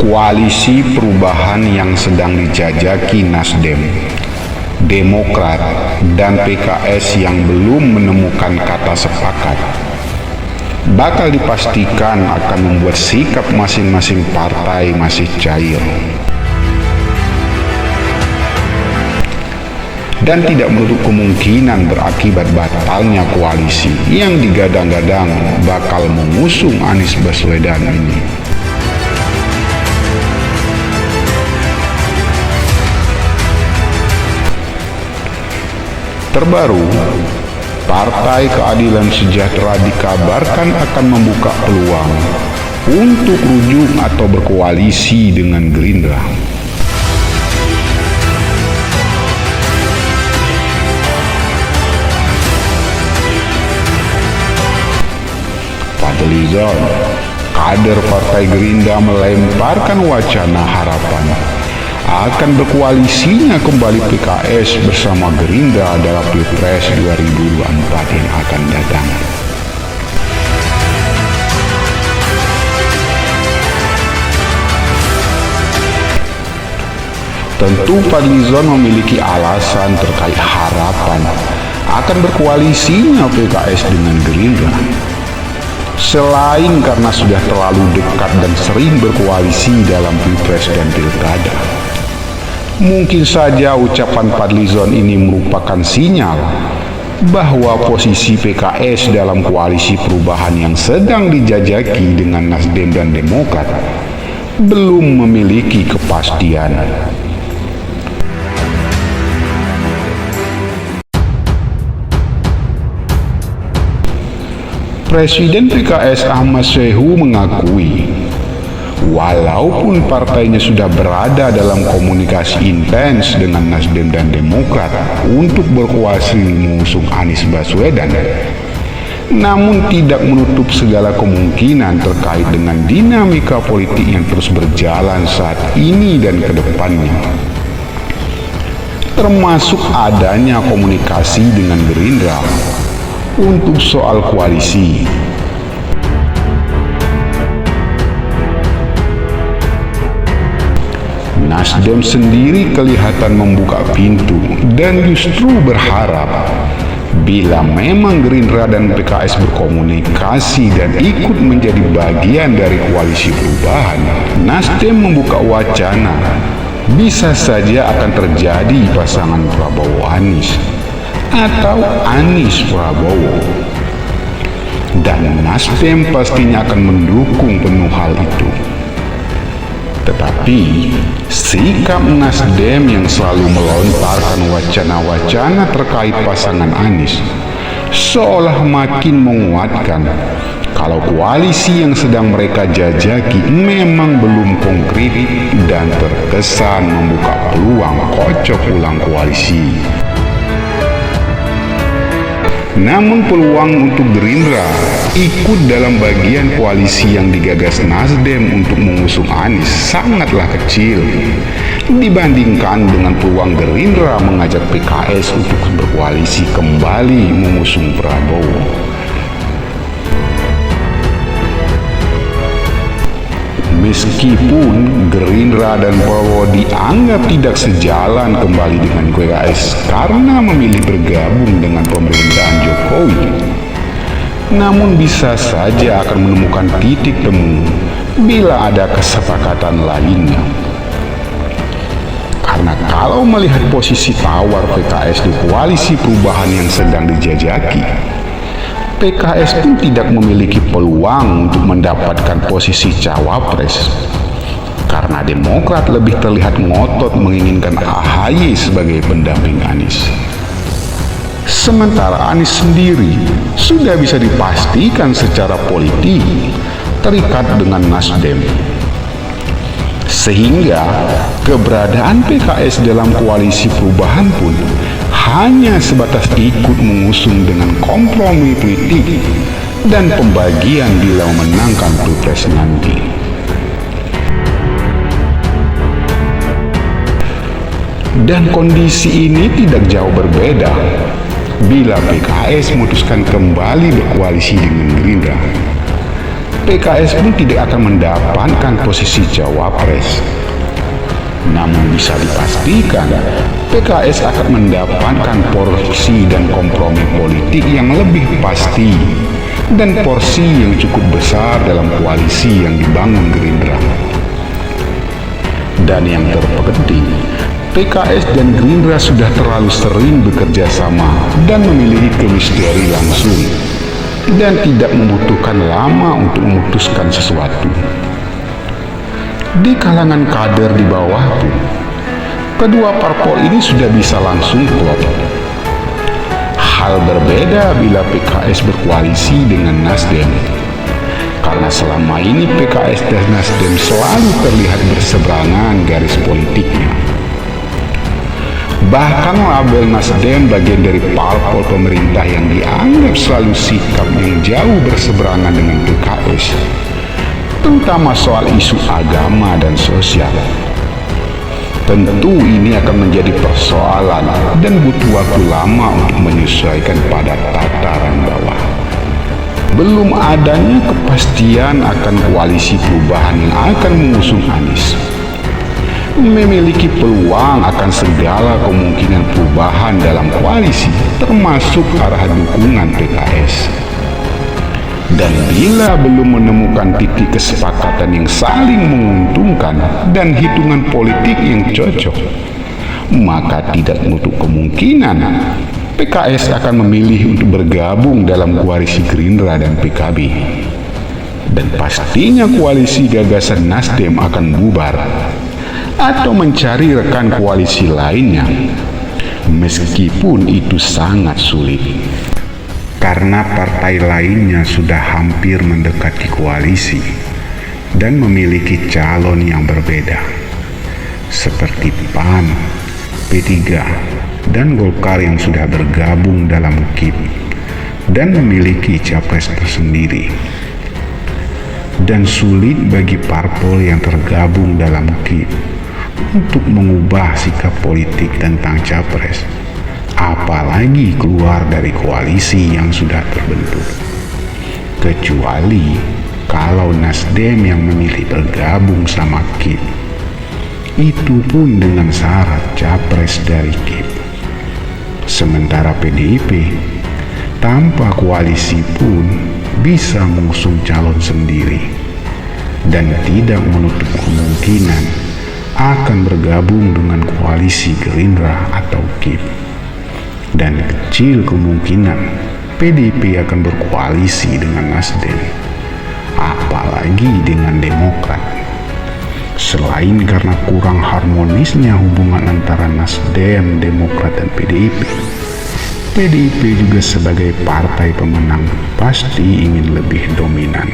Koalisi perubahan yang sedang dijajaki Nasdem, Demokrat, dan PKS yang belum menemukan kata sepakat bakal dipastikan akan membuat sikap masing-masing partai masih cair dan tidak menutup kemungkinan berakibat batalnya koalisi yang digadang-gadang bakal mengusung Anies Baswedan ini. Terbaru, Partai Keadilan Sejahtera dikabarkan akan membuka peluang untuk rujuk atau berkoalisi dengan Gerindra. Fadlizon, kader Partai Gerindra, melemparkan wacana harapan akan berkoalisinya kembali PKS bersama Gerindra dalam Pilpres 2024 yang akan datang. Tentu Fadlizon memiliki alasan terkait harapan akan berkoalisinya PKS dengan Gerindra. Selain karena sudah terlalu dekat dan sering berkoalisi dalam Pilpres dan Pilkada. Mungkin saja ucapan Fadlizon ini merupakan sinyal bahwa posisi PKS dalam koalisi perubahan yang sedang dijajaki dengan Nasdem dan Demokrat belum memiliki kepastian. Presiden PKS Ahmad Syaihu mengakui walaupun partainya sudah berada dalam komunikasi intens dengan Nasdem dan Demokrat untuk berkoalisi mengusung Anies Baswedan, namun tidak menutup segala kemungkinan terkait dengan dinamika politik yang terus berjalan saat ini dan ke depannya, termasuk adanya komunikasi dengan Gerindra untuk soal koalisi. Nasdem sendiri kelihatan membuka pintu dan justru berharap bila memang Gerindra dan PKS berkomunikasi dan ikut menjadi bagian dari koalisi perubahan, Nasdem membuka wacana bisa saja akan terjadi pasangan Prabowo-Anies atau Anies-Prabowo. Dan Nasdem pastinya akan mendukung penuh hal itu. Tetapi, sikap Nasdem yang selalu melontarkan wacana-wacana terkait pasangan Anies seolah makin menguatkan kalau koalisi yang sedang mereka jajaki memang belum konkret dan terkesan membuka peluang kocok ulang koalisi. Namun peluang untuk Gerindra ikut dalam bagian koalisi yang digagas Nasdem untuk mengusung Anies sangatlah kecil dibandingkan dengan peluang Gerindra mengajak PKS untuk berkoalisi kembali mengusung Prabowo. Meskipun Gerindra dan Prabowo dianggap tidak sejalan kembali dengan PKS karena memilih bergabung dengan pemerintahan Jokowi, namun bisa saja akan menemukan titik temu bila ada kesepakatan lainnya. Karena kalau melihat posisi tawar PKS di koalisi perubahan yang sedang dijajaki, PKS pun tidak memiliki peluang untuk mendapatkan posisi cawapres karena Demokrat lebih terlihat ngotot menginginkan AHY sebagai pendamping Anies. Sementara Anies sendiri sudah bisa dipastikan secara politik terikat dengan Nasdem. Sehingga keberadaan PKS dalam koalisi perubahan pun hanya sebatas ikut mengusung dengan kompromi politik dan pembagian bila memenangkan Pilpres nanti. Dan kondisi ini tidak jauh berbeda bila PKS memutuskan kembali berkoalisi dengan Gerindra. PKS pun tidak akan mendapatkan posisi cawapres. Namun bisa dipastikan, PKS akan mendapatkan porsi dan kompromi politik yang lebih pasti dan porsi yang cukup besar dalam koalisi yang dibangun Gerindra. Dan yang terpenting, PKS dan Gerindra sudah terlalu sering bekerja sama dan memiliki chemistry langsung dan tidak membutuhkan lama untuk memutuskan sesuatu. Di kalangan kader di bawah pun, kedua parpol ini sudah bisa langsung klop. Hal berbeda bila PKS berkoalisi dengan Nasdem, karena selama ini PKS dan Nasdem selalu terlihat berseberangan garis politiknya. Bahkan label Nasdem bagian dari parpol pemerintah yang dianggap selalu sikap yang jauh berseberangan dengan PKS, terutama soal isu agama dan sosial. Tentu ini akan menjadi persoalan dan butuh waktu lama untuk menyesuaikan pada tataran bawah. Belum adanya kepastian akan koalisi perubahan yang akan mengusung Anies memiliki peluang akan segala kemungkinan perubahan dalam koalisi, termasuk arah dukungan PKS. Dan bila belum menemukan titik kesepakatan yang saling menguntungkan dan hitungan politik yang cocok, maka tidak menutup kemungkinan PKS akan memilih untuk bergabung dalam koalisi Gerindra dan PKB. Dan pastinya koalisi gagasan Nasdem akan bubar atau mencari rekan koalisi lainnya, meskipun itu sangat sulit. Karena partai lainnya sudah hampir mendekati koalisi dan memiliki calon yang berbeda, seperti PAN, P3, dan Golkar yang sudah bergabung dalam KIP dan memiliki capres tersendiri. Dan sulit bagi parpol yang tergabung dalam KIP untuk mengubah sikap politik tentang capres, apalagi keluar dari koalisi yang sudah terbentuk. Kecuali kalau Nasdem yang memilih bergabung sama KIP, itu pun dengan syarat capres dari KIP. Sementara PDIP tanpa koalisi pun bisa mengusung calon sendiri dan tidak menutup kemungkinan akan bergabung dengan koalisi Gerindra atau KIP. Dan kecil kemungkinan PDIP akan berkoalisi dengan Nasdem, apalagi dengan Demokrat. Selain karena kurang harmonisnya hubungan antara Nasdem, Demokrat, dan PDIP, PDIP juga sebagai partai pemenang pasti ingin lebih dominan.